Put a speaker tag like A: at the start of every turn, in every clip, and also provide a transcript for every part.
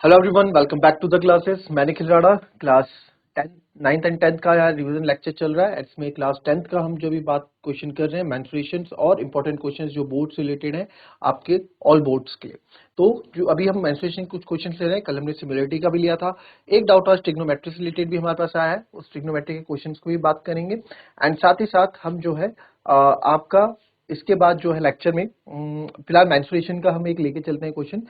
A: Hello everyone, welcome back to the classes. मैं Nikhil Rana. Class 10 9th and 10th का यार revision lecture चल रहा है। इसमें क्लास 10th का हम जो भी बात क्वेश्चन कर रहे हैं मेंस्ट्रुएशंस और इंपॉर्टेंट क्वेश्चंस जो बोर्ड से रिलेटेड है आपके ऑल बोर्ड्स के लिए। तो जो अभी हम मेंस्ट्रुएशन कुछ क्वेश्चन ले रहे हैं, कल हमने सिमिलरिटी का भी लिया था। एक डाउट आज ट्रिग्नोमेट्री से रिलेटेड भी हमारे पास आया है, उस ट्रिग्नोमेट्री के क्वेश्चन को भी बात करेंगे। एंड साथ ही साथ हम जो है आपका इसके बाद जो है लेक्चर में फिलहाल मेंस्ट्रुएशन का हम एक लेके चलते हैं क्वेश्चन।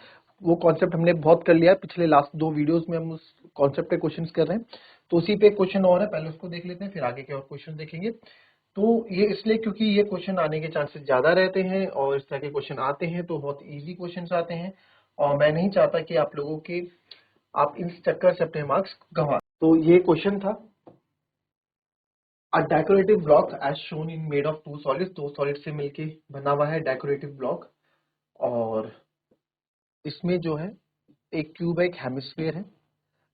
A: वो कॉन्सेप्ट हमने बहुत कर लिया है, पिछले लास्ट 2 वीडियोस में हम उस कॉन्सेप्ट पे क्वेश्चंस कर रहे हैं। तो उसी पे क्वेश्चन और है, पहले उसको देख लेते हैं, फिर आगे के और क्वेश्चन देखेंगे। तो ये इसलिए क्योंकि ये क्वेश्चन आने के चांसेस ज्यादा रहते हैं और इस तरह के क्वेश्चन आते हैं तो बहुत इजी क्वेश्चंस आते हैं और मैं नहीं चाहता कि आप लोगों के आप इस चक्कर से अपने मार्क्स गंवा। तो ये क्वेश्चन था, a decorative block as shown in made of 2 solids, 2 solid से मिलके बना हुआ है डेकोरेटिव ब्लॉक। और इसमें जो है एक क्यूब एक हेमिस्फीयर है।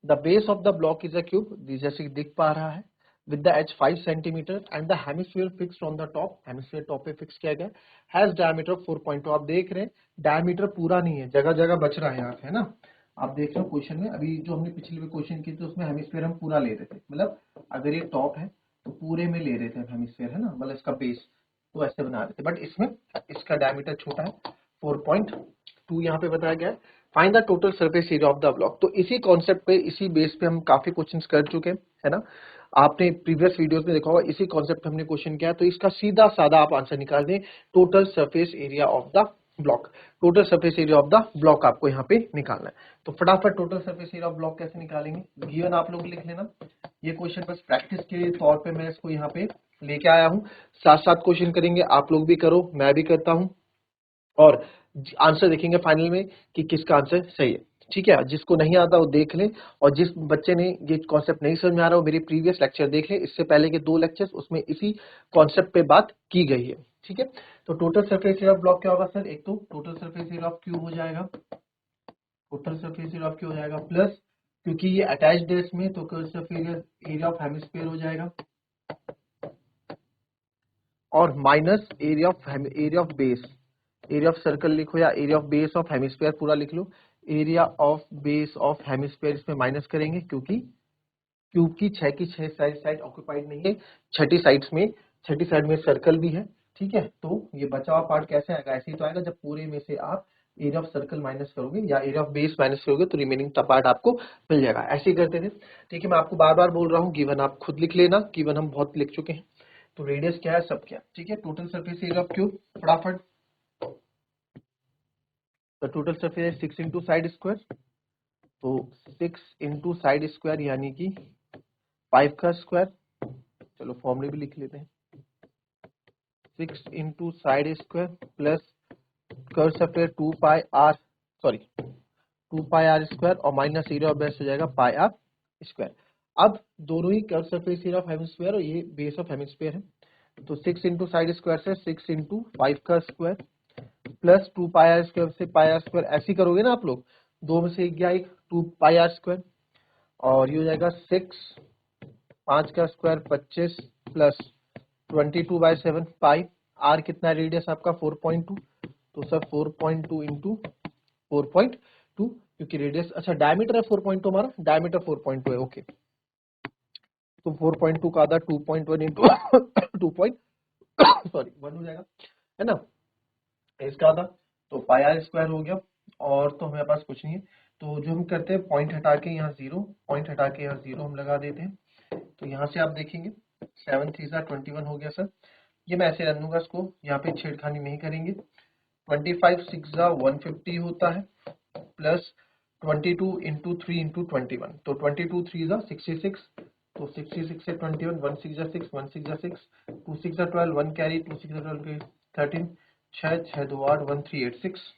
A: The base of the block is a cube, जैसे कि दिख पा रहा है, with the edge 5 centimetre and the hemisphere fixed on the top. Hemisphere top पे फिक्स किया गया, हैज डायमीटर 4.2। आप देख रहे हैं डायमीटर पूरा नहीं है, जगह जगह बच रहा है यहाँ पे, है ना। आप देख रहे हो क्वेश्चन में, अभी जो हमने पिछले में क्वेश्चन किए थे उसमें हेमिस्फीयर हम पूरा ले रहे थे, मतलब अगर ये टॉप है तो पूरे में ले रहे थे हेमिस्फीयर, है ना, मतलब इसका बेस तो ऐसे बना रहे थे। बट इसमें इसका डायमीटर छोटा है, 4.2 यहाँ पे बताया गया है। Find the total surface area of the block. तो इसी कॉन्सेप्ट पे, इसी बेस पे हम काफी क्वेश्चंस कर चुके हैं, है ना। आपने प्रीवियस वीडियोस में देखा होगा, इसी कॉन्सेप्ट पे हमने क्वेश्चन किया। तो इसका सीधा साधा आप आंसर निकाल दें, total surface area of the block. Total surface area of the block आपको यहाँ पे निकालना है। तो फटाफट total surface area of block कैसे निकालेंगे, गिवन आप लोग लिख लेना। ये क्वेश्चन बस प्रैक्टिस के तौर पे मैं इसको यहाँ पे लेके आया हूँ। साथ साथ क्वेश्चन करेंगे, आप लोग भी करो, मैं भी करता हूँ, और आंसर देखेंगे फाइनल में कि किसका आंसर सही है। ठीक है, जिसको नहीं आता वो देख ले, और जिस बच्चे ने ये कॉन्सेप्ट नहीं समझ में आ रहा हो मेरे प्रीवियस लेक्चर देख ले, इससे पहले के 2 लेक्चर्स, उसमें इसी कॉन्सेप्ट पे बात की गई है। ठीक है, तो total surface area of block क्या होगा सर, एक तो total surface area of cube हो जाएगा, total surface area of cube हो जाएगा, प्लस क्योंकि ये अटैच्ड है इसमें तो सरफेस एरिया ऑफ हेमिस्फीयर हो जाएगा, और minus area of base, area of circle लिखो या area of base of hemisphere पूरा लिख लो। Area of base of hemisphere इसमें माइनस करेंगे क्योंकि क्यूब की 6 की 6 साइड ऑक्यूपाइड नहीं है, छठी साइड में सर्कल भी है। ठीक है, तो ये बचा हुआ पार्ट कैसे आएगा, ऐसे ही तो आएगा जब पूरे में से आप एरिया ऑफ सर्कल माइनस करोगे या एरिया ऑफ बेस माइनस करोगे तो रिमेनिंग पार्ट आपको मिल जाएगा। ऐसे ही करते थे। ठीक है, मैं आपको बार बार बोल रहा हूँ, गिवन आप खुद लिख लेना, गिवन हम बहुत लिख चुके हैं। तो रेडियस क्या है, सब क्या। ठीक है, total surface area of cube फटाफट। तो total surface 6 into side square, तो 6 इंटू साइड स्क्वायर यानी कि 5 का स्क्वायर। चलो फॉर्मूले भी लिख लेते हैं, 6 into side square plus curve surface 2 pi r, sorry 2 pi r square, और माइनस एरिया ऑफ बेस हो जाएगा पाई आर स्क्वायर। अब दोनों ही curve surface area of hemisphere और ये बेस ऑफ हेमिस्फीयर है, तो 6 इंटू साइड स्क्वायर से 6 इंटू 5 का square plus 2 pi r square से पाई आर स्क्वायर। ऐसे करोगे ना आप लोग, दो में से एक गया, एक 2 पाई आर स्क्वायर, और ये हो जाएगा 6, 5 का स्क्वायर 25 प्लस 22/7 पाई। आर कितना रेडियस आपका 4.2, तो सर 4.2 इंटू 4.2, क्योंकि रेडियस, अच्छा डायमीटर है 4.2, हमारा डायमीटर 4.2 है। ओके, तो 4.2 का आधा 2.1 इंटू 2 सॉरी 1 हो जाएगा, है ना, इसका आधा, तो पाई आर स्क्वायर हो गया। और तो हमारे पास कुछ नहीं है, तो जो हम करते हैं पॉइंट हटा के यहाँ 0, पॉइंट हटा के यहाँ 0 हम लगा देते हैं। तो यहाँ से आप देखेंगे 7 3 21 हो गया सर। ये मैं ऐसे रन दूंगा, इसको यहाँ पे छेड़खानी नहीं करेंगे। 25 6 150 होता है, प्लस 22 इंटू 3 इंटू 21, तो 22 3 66, तो 66 से 21, 1 6 6, 1 6 6, 2 6 12, 1 कैरी, 2 6 12 13, 6 6 2 8, 1386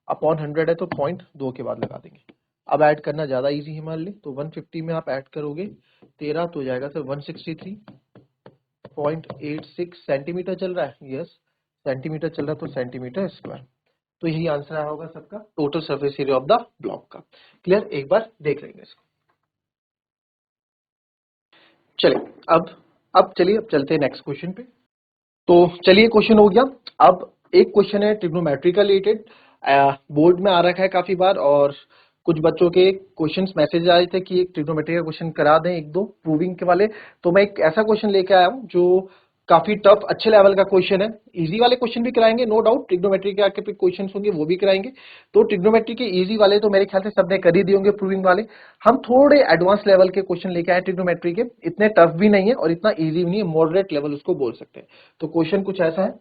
A: अपॉन 100 है, तो 0.2 के बाद लगा देंगे। अब ऐड करना ज्यादा इजी है हमारे लिए, तो 150 में आप ऐड करोगे 13, तो हो जाएगा सर 163.86 सेंटीमीटर चल रहा है। यस, सेंटीमीटर चल रहा है, तो सेंटीमीटर स्क्वायर। तो यही आंसर आया होगा सबका, total surface area of the block का। क्लियर, एक बार देख लेंगे इसको। चलिए अब चलते हैं नेक्स्ट क्वेश्चन पे। तो चलिए क्वेश्चन हो गया। अब एक क्वेश्चन है ट्रिग्नोमेट्री का रिलेटेड, बोर्ड में आ रखा है काफी बार, और कुछ बच्चों के क्वेश्चंस मैसेज आए थे कि एक ट्रिग्नोमेट्री का क्वेश्चन करा दें, एक दो प्रूविंग के वाले। तो मैं एक ऐसा क्वेश्चन लेके आया हूँ जो काफी टफ अच्छे लेवल का क्वेश्चन है। इजी वाले क्वेश्चन भी कराएंगे नो डाउट, ट्रिग्नोमेट्री के आके फिर क्वेश्चन होंगे वो भी कराएंगे। तो ट्रिग्नोमेट्री के इजी वाले तो मेरे ख्याल से सबने कर ही दिए होंगे प्रूविंग वाले। हम थोड़े एडवांस लेवल के क्वेश्चन लेके आए ट्रिग्नोमेट्री के, इतने टफ भी नहीं है और इतना इजी भी नहीं है, मॉडरेट लेवल उसको बोल सकते हैं। तो क्वेश्चन कुछ ऐसा है,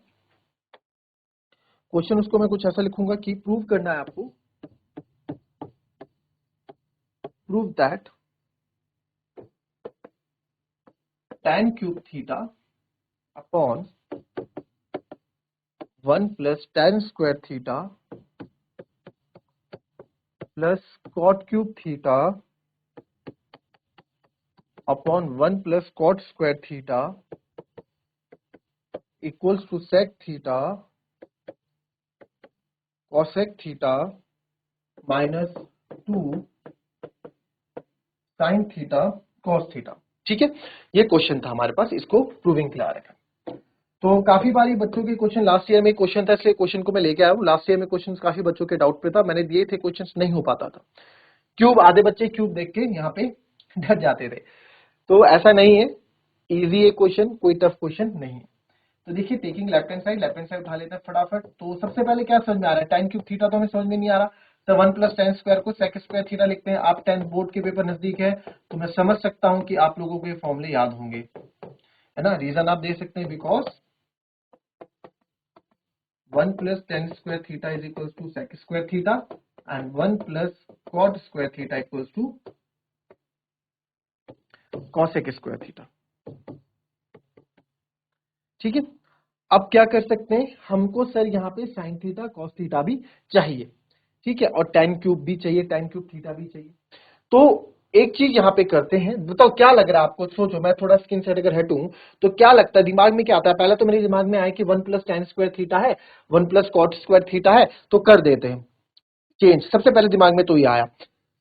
A: क्वेश्चन उसको मैं कुछ ऐसा लिखूंगा कि प्रूव करना है आपको, prove that tan cube theta upon 1 plus tan square theta plus cot cube theta upon 1 plus cot square theta equals to sec theta cosec theta minus 2 sin theta cos theta. ठीक है, ये question था हमारे पास, इसको proving के लिए आ रखा। तो काफी बारी बच्चों के क्वेश्चन, लास्ट ईयर में क्वेश्चन था इसलिए क्वेश्चन को मैं लेके आया हूँ। लास्ट ईयर में क्वेश्चन काफी बच्चों के डाउट पे था, मैंने दिए थे, क्वेश्चन नहीं हो पाता था। क्यूब, आधे बच्चे क्यूब देख के यहाँ पे डर जाते थे, तो ऐसा नहीं है, इजी है क्वेश्चन, कोई टफ क्वेश्चन नहीं है। तो देखिए, टेकिंग लेफ्ट हैंड साइड उठा लेते हैं फटाफट। तो सबसे पहले क्या समझ में आ रहा है, tan क्यूब थीटा तो हमें समझ में नहीं आ रहा, तो 1 प्लस tan स्क्वायर को sec स्क्वायर थीटा लिखते हैं। आप 10 बोर्ड के पेपर नजदीक है तो मैं समझ सकता हूं कि आप लोगों को ये फॉर्मूले याद होंगे, है ना। रीजन आप दे सकते हैं, because 1 plus tan square theta is equals to sec square theta and 1 plus cot square theta equals to cosec square theta। ठीक है, अब क्या कर सकते हैं, हमको सर यहाँ पे sin थीटा cos थीटा भी चाहिए, ठीक है, और tan क्यूब भी चाहिए, tan क्यूब थीटा भी चाहिए। तो एक चीज यहाँ पे करते हैं, बताओ क्या लग रहा है आपको, सोचो, मैं थोड़ा स्क्रीन से अगर हटूं तो क्या लगता है, दिमाग में क्या आता है। पहले तो मेरे दिमाग में आया कि 1 प्लस tan स्क्वायर थीटा है, 1 प्लस cot स्क्वायर थीटा है, तो कर देते हैं चेंज, सबसे पहले दिमाग में तो ये आया।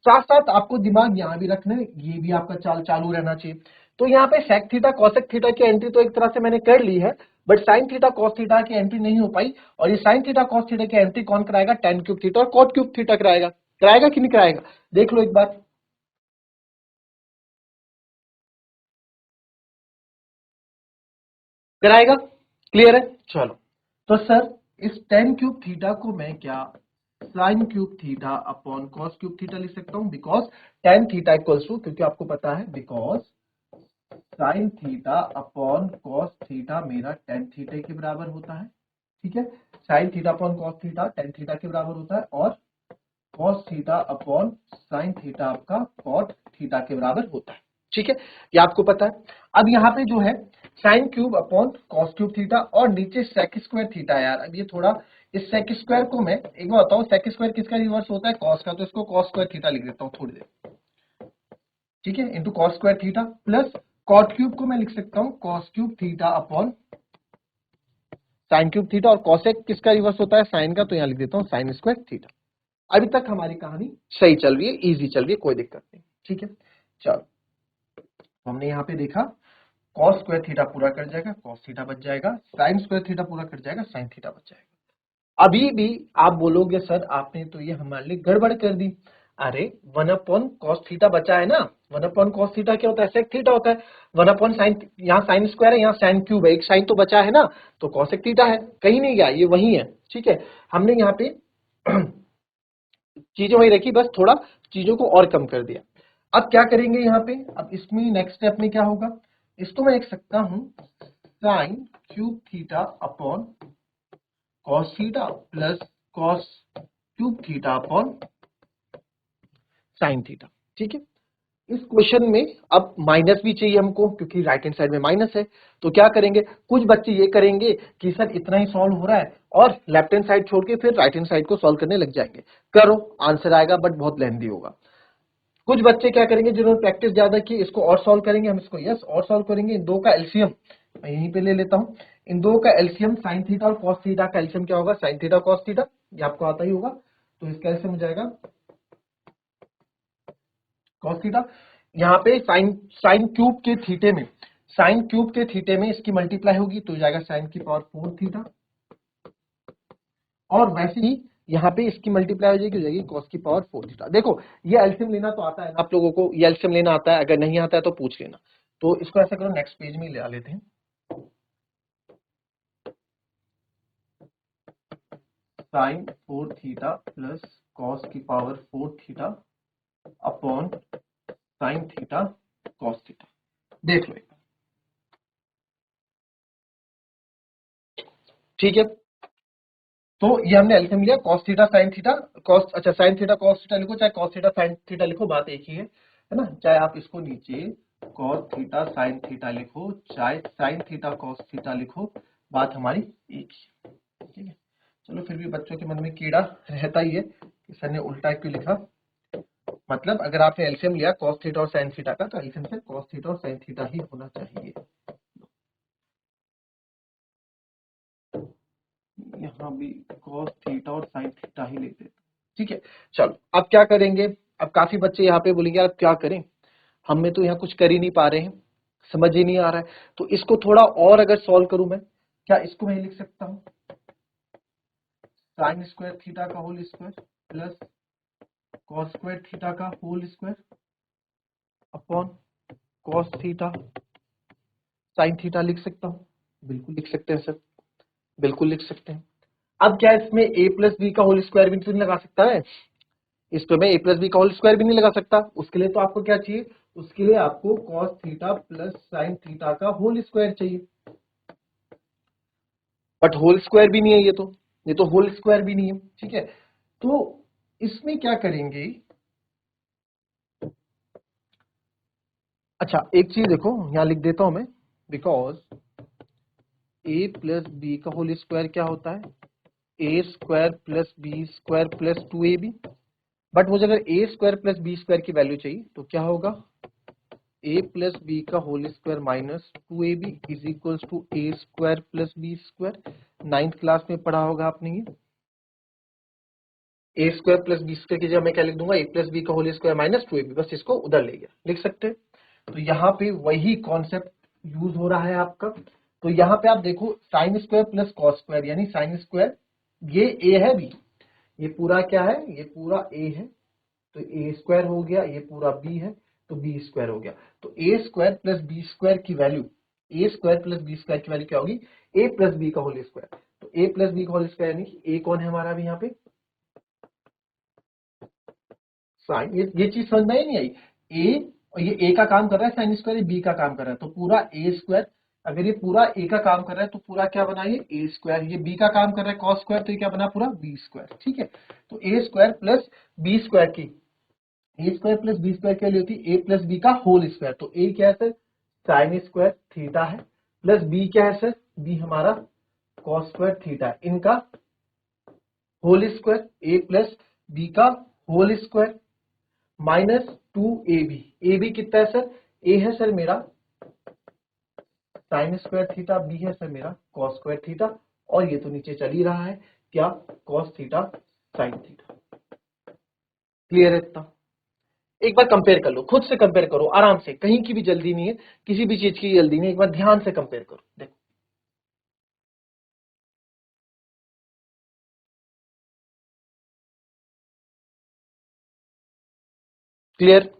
A: साथ साथ आपको दिमाग यहाँ भी रखना है, ये भी आपका चालू रहना चाहिए। तो यहाँ पे सेक थीटा कॉसेक थीटा की एंट्री तो एक तरह से मैंने कर ली है, but sign theta cos theta की एंट्री नहीं हो पाई, और ये साइन थीटा कॉस थीटा की एंट्री कौन कराएगा, tan क्यूब थीटा और कॉट क्यूब थीटा कराएगा। कराएगा कि नहीं कराएगा, देख लो एक बार, कराएगा। क्लियर है, चलो। तो सर इस tan क्यूब थीटा को मैं क्या sine cube theta upon cos cube theta लिख सकता हूं, because tan theta equals to, क्योंकि आपको पता है, because sine theta upon cos theta मेरा tan थीटा के बराबर होता है। ठीक है, sine theta upon cos theta tan theta के बराबर होता है, और cos theta upon sine theta आपका कॉट थीटा के बराबर होता है। ठीक है, ये आपको पता है। अब यहाँ पे जो है sine cube upon cos cube theta, और नीचे सेक स्क्वायर थीटा है। यार अब ये थोड़ा, इस सेक स्क्वायर को मैं एक बार बताऊं, सेक स्क्वायर किसका रिवर्स होता है, कॉस का, तो इसको कॉस स्क्वायर थीटा लिख देता हूँ थोड़ी देर। ठीक है, into cos square theta, plus cot cube को मैं लिख सकता हूँ cos cube theta upon sine cube theta, और कॉसेक किसका रिवर्स होता है, साइन का, तो यहाँ लिख देता हूँ साइन स्क्वायर थीटा। अभी तक हमारी कहानी सही चल रही है, इजी चल रही है, कोई दिक्कत नहीं। ठीक है, चलो, हमने यहाँ पे देखा कॉस स्क्वायर थीटा पूरा कर जाएगा, कॉस थीटा बच जाएगा, साइन स्क्वायर थीटा पूरा कर जाएगा, साइन थीटा बच जाएगा। अभी भी आप बोलोगे सर आपने तो ये हमारे लिए गड़बड़ कर दी। अरे 1 अपॉन कॉस थीटा बचा है ना, 1 अपॉन कॉस थीटा क्या होता है, सेक थीटा होता है। 1 अपॉन साइन, यहाँ साइन स्क्वायर है, यहाँ साइन क्यूब है, एक साइन तो बचा है ना, तो कॉसेक थीटा है, कहीं नहीं गया, ये वही है। ठीक है, हमने यहाँ पे चीजें वही रखी, बस थोड़ा चीजों को और कम कर दिया। अब क्या करेंगे यहाँ पे, अब इसमें नेक्स्ट स्टेप में क्या होगा, इसको मैं लिख सकता हूं sign cube theta upon cos theta plus cos cube theta upon sine theta. ठीक है, इस क्वेश्चन में अब माइनस भी चाहिए हमको, क्योंकि राइट हैंड साइड में माइनस है। तो क्या करेंगे, कुछ बच्चे ये करेंगे कि सर इतना ही सॉल्व हो रहा है, और लेफ्ट हैंड साइड छोड़ के फिर राइट हैंड साइड को सॉल्व करने लग जाएंगे। करो, आंसर आएगा, बट बहुत लेंथी होगा। कुछ बच्चे क्या करेंगे, जिन्होंने प्रैक्टिस ज्यादा की, इसको और सॉल्व करेंगे, हम इसको यस और सॉल्व करेंगे। इन दो का एलसीएम मैं यहीं पे ले लेता हूं, इन दो का एलसीएम साइन थीटा और कॉस थीटा का एलसीएम क्या होगा, साइन थीटा कॉस थीटा, ये आपको आता ही होगा। तो इसका एलसीएम हो जाएगा कॉस थीटा। यहाँ पे साइन साइन क्यूब के थीटे में, साइन क्यूब के थीटे में इसकी मल्टीप्लाई होगी, तो हो जाएगा साइन की पावर 4 थीटा। और वैसे ही यहाँ पे इसकी मल्टीप्लाई हो जाएगी, हो जाएगी cos की पावर 4 थीटा। देखो ये एलसीएम लेना तो आता है आप लोगों को, ये एलसीएम लेना आता है, अगर नहीं आता है तो पूछ लेना। तो इसको ऐसा करो, नेक्स्ट पेज में ले लेते हैं। साइन 4 थीटा प्लस कॉस की power 4 theta upon sine theta cos theta. देख लो, ठीक है। तो ये हमने एलसीएम लिया, cos theta sin theta cos, अच्छा sin थीटा cos थीटा लिखो, चाहे cos थीटा sin थीटा लिखो, बात एक ही है ना। चाहे आप इसको नीचे cos थीटा sin थीटा लिखो, चाहे sin थीटा cos थीटा लिखो, बात हमारी एक ही है, ठीक है। चलो फिर भी बच्चों के मन में कीड़ा रहता ही है कि सर ने उल्टा क्यों लिखा। मतलब अगर आपने एलसीएम लिया cos थीटा और sin थीटा का, तो एलसीएम से cos थीटा और sin थीटा ही होना चाहिए। यहाँ भी cos थीटा और sin थीटा ही लिख देते, ठीक है। चलो अब क्या करेंगे, अब काफी बच्चे यहाँ पे बोलेंगे यार क्या करें, हमें तो यहाँ कुछ कर ही नहीं पा रहे हैं, समझ ही नहीं आ रहा है। तो इसको थोड़ा और अगर सॉल्व करूं मैं, क्या इसको मैं लिख सकता हूँ साइन स्क्वायर थीटा का whole square plus cos square theta का whole square upon cos theta sine theta लिख सकता हूँ। बिल्कुल लिख सकते हैं सर, बिल्कुल लिख सकते हैं। अब क्या इसमें a प्लस बी का होल स्क्वायर भी तो नहीं लगा सकता है, इस पे मैं a प्लस बी का होल स्क्वायर भी नहीं लगा सकता। उसके लिए तो आपको क्या चाहिए, उसके लिए आपको cos theta plus sine theta का होल स्क्वायर चाहिए, बट होल स्क्वायर भी नहीं है ये तो होल स्क्वायर भी नहीं है, ठीक है। तो इसमें क्या करेंगे, अच्छा एक चीज देखो यहां लिख देता हूं मैं, बिकॉज a प्लस बी का होल स्क्वायर क्या होता है, A square plus B square plus 2ab। But मुझे अगर A square plus B square की वैल्यू चाहिए तो क्या होगा, a प्लस बी का whole square minus 2ab is equals to A square plus B square. 9th class में पढ़ा होगा आपने ये। A square plus B square की जगह मैं क्या लिख दूंगा, ए प्लस बी का होल स्क्वायर माइनस 2ab, बस इसको उधर ले गया, लिख सकते हैं। तो यहाँ पे वही कॉन्सेप्ट यूज हो रहा है आपका। तो यहाँ पे आप देखो sine square plus cos square यानी साइन स्क्वायर, ये ए है बी, ये पूरा क्या है, ये पूरा ए है, तो ए स्क्वायर हो गया, ये पूरा बी है तो बी स्क्वायर हो गया। तो A square plus B square की वैल्यू, ए स्क्वायर प्लस बी स्क्वायर की वैल्यू क्या होगी, ए प्लस बी का होल स्क्वायर। तो ए प्लस बी का होल स्क्वायर यानी ए कौन है हमारा अभी यहाँ पे, साइन। ये चीज समझ में ही नहीं आई, ए और ये ए का काम कर रहा है साइन स्क्वायर, बी का काम कर रहा है, तो पूरा ए स्क्वायर, अगर ये पूरा ए का काम कर रहा है तो पूरा क्या बना ये ए स्क्वायर, ये बी का काम कर रहा है कॉस स्क्वायर, तो ये क्या बना पूरा बी स्क्वायर, ठीक है। तो A square plus B square की, A square plus B square क्या होती है, ए प्लस बी का होल स्क्वायर। तो ए क्या है सर, साइन स्क्वायर थीटा है, प्लस बी क्या है सर, बी हमारा कॉस स्क्वायर थीटा है, इनका whole square, A plus B का whole square minus 2ab। A B कितना है सर, ए है सर मेरा साइन स्क्वायर थीटा, बी है सर मेरा कॉस स्क्वायर थीटा, और ये तो नीचे चल ही रहा है क्या, cos theta sine theta. Clear है इतना, एक बार कंपेयर कर लो, खुद से कंपेयर करो आराम से, कहीं की भी जल्दी नहीं है, किसी भी चीज की जल्दी नहीं, एक बार ध्यान से कंपेयर करो, देखो। क्लियर,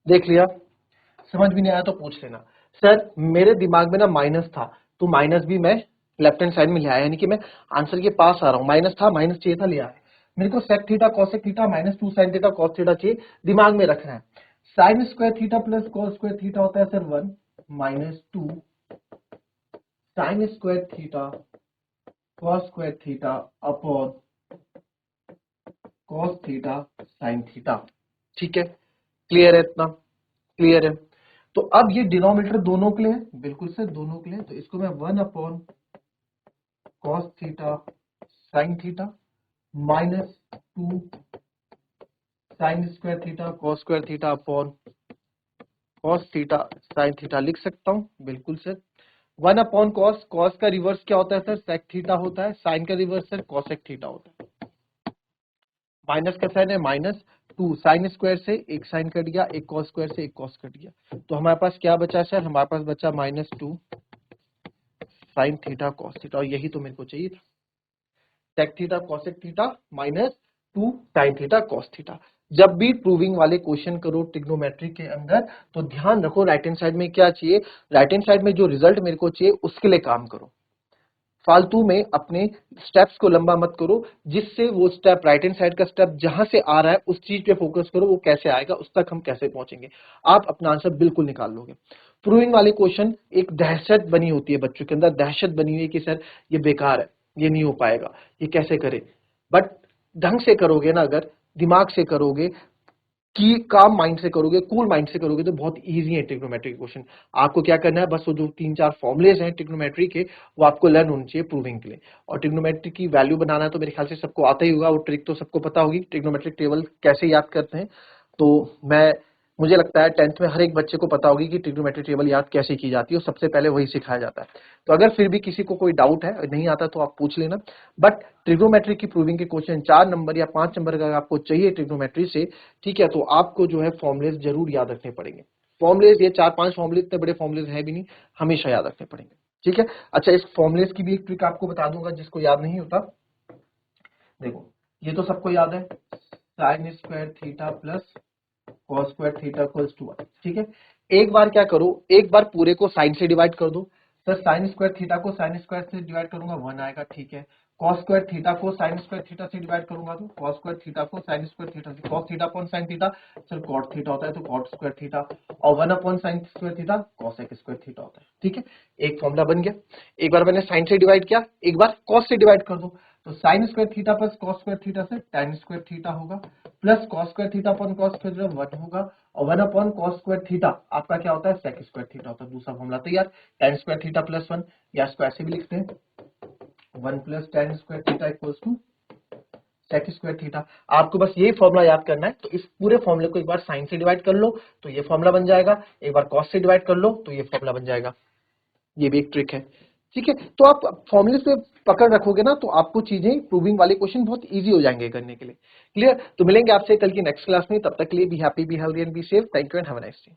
A: देख लिया, समझ भी नहीं आया तो पूछ लेना। सर मेरे दिमाग में ना माइनस था, तो माइनस भी मैं लेफ्ट हैंड साइड में ले आया, यानी कि मैं आंसर के पास आ रहा हूं, माइनस था, माइनस चाहिए था, ले आया। मेरे को sec theta cosec theta minus 2 sine theta cos theta चाहिए, दिमाग में रखना है। Sine square theta plus cos square theta होता है sir 1 minus 2 sine square theta cos square theta upon cos theta sine theta, ठीक है। क्लियर है इतना, क्लियर है। तो अब ये डिनोमिनेटर दोनों के लिए है, बिल्कुल से दोनों के लिए, तो इसको मैं 1 upon cos theta sine theta minus 2 sine square theta cos square theta upon cos theta sine theta लिख सकता हूं, बिल्कुल से। 1 अपॉन कॉस, कॉस का रिवर्स क्या होता है सर, सेक थीटा होता है, साइन का रिवर्स सर कॉसेक थीटा होता है, माइनस का साइन है माइनस 2 साइन स्क्वायर से एक साइन कट गया, एक कॉस स्क्वायर से एक कॉस कट गया, तो हमारे पास क्या बचा सर, हमारे पास बचा minus 2 sine theta cos theta, और यही तो मेरे को चाहिए था। sec theta cosec theta minus 2 sin theta cos theta. जब भी प्रूविंग वाले क्वेश्चन करो ट्रिग्नोमेट्री के अंदर तो ध्यान रखो राइट हैंड साइड में क्या चाहिए, राइट हैंड साइड में जो रिजल्ट मेरे को चाहिए उसके लिए काम करो, फालतू में अपने स्टेप्स को लंबा मत करो, जिससे वो स्टेप राइट हैंड साइड का स्टेप जहां से आ रहा है उस चीज पे फोकस करो, वो कैसे आएगा उस तक हम कैसे पहुंचेंगे, आप अपना आंसर बिल्कुल निकाल लोगे। प्रूविंग वाले क्वेश्चन एक दहशत बनी होती है बच्चों के अंदर, दहशत बनी हुई है कि सर ये बेकार है, ये नहीं हो पाएगा, ये कैसे करे, बट ढंग से करोगे ना, अगर दिमाग से करोगे कि काम माइंड से करोगे, कूल माइंड से करोगे तो बहुत इजी है ट्रिग्नोमेट्री क्वेश्चन। आपको क्या करना है, बस वो जो 3-4 फॉर्मुलेज हैं ट्रिग्नोमेट्री के वो आपको लर्न होने चाहिए प्रूविंग के लिए। और ट्रिग्नोमेट्री की वैल्यू बनाना तो मेरे ख्याल से सबको आता ही होगा, वो ट्रिक तो सबको पता होगी, ट्रिग्नोमेट्रिक टेबल कैसे याद करते हैं। तो मुझे लगता है 10th में हर एक बच्चे को पता होगी कि ट्रिग्नोमेट्रिक टेबल याद कैसे की जाती है, और सबसे पहले वही सिखाया जाता है। तो अगर फिर भी किसी को कोई डाउट है, नहीं आता तो आप पूछ लेना। बट ट्रिग्नोमेट्री की प्रूविंग के क्वेश्चन 4 नंबर या 5 नंबर का आपको चाहिए ट्रिग्नोमेट्री से, ठीक है, तो आपको जो है फॉर्मुलेज जरूर याद रखने पड़ेंगे। फॉर्मुलेज ये 4-5 फॉर्मुलेज इतने बड़े फॉर्मुलेज है भी नहीं, हमेशा याद रखने पड़ेंगे, ठीक है। अच्छा, इस फॉर्मुलेज की भी एक ट्रिक आपको बता दूंगा जिसको याद नहीं होता। देखो, ये तो सबको याद है, sine square theta plus cos square theta equals to 1, ठीक है। एक बार क्या करो, एक बार पूरे को साइन से डिवाइड कर दो। सर साइन स्क्वायर थीटा को साइन स्क्वायर से डिवाइड करूंगा 1 आएगा, ठीक है। cos स्क्वायर थीटा को साइन स्क्वायर थीटा से डिवाइड करूंगा तो cos स्क्वायर थीटा को साइन स्क्वायर थीटा से, cos theta upon sine theta sir cot theta होता है तो cot स्क्वायर थीटा, और 1 upon sine square theta cosec square theta होता है, ठीक है। एक फॉर्मूला बन गया। एक बार मैंने साइन से डिवाइड किया, एक बार cos से डिवाइड कर दो, तो sign square theta plus cos square theta से tan स्क्वायर थीटा होगा, plus cos square theta upon cos square theta 1 होगा, और 1 अपॉन cos स्क्वायर थीटा आपका क्या होता है, sec स्क्वायर थीटा होता है। दूसरा फॉर्मूला तैयार, tan स्क्वायर थीटा प्लस 1, या इसको ऐसे भी लिखते हैं 1 plus tan square theta equals to sec square theta. आपको बस ये फॉर्मूला याद करना है, तो इस पूरे फॉर्मूले को एक बार साइन से डिवाइड कर लो तो ये फॉर्मूला बन जाएगा, एक बार cos से डिवाइड कर लो तो ये फॉर्मूला बन जाएगा। ये भी एक ट्रिक है, ठीक है। तो आप फॉर्मूले पे पकड़ रखोगे ना तो आपको चीजें प्रूविंग वाले क्वेश्चन बहुत इजी हो जाएंगे करने के लिए। क्लियर? तो मिलेंगे आपसे कल की नेक्स्ट क्लास में, तब तक के लिए be happy, be healthy and be safe. Thank you and have a nice day.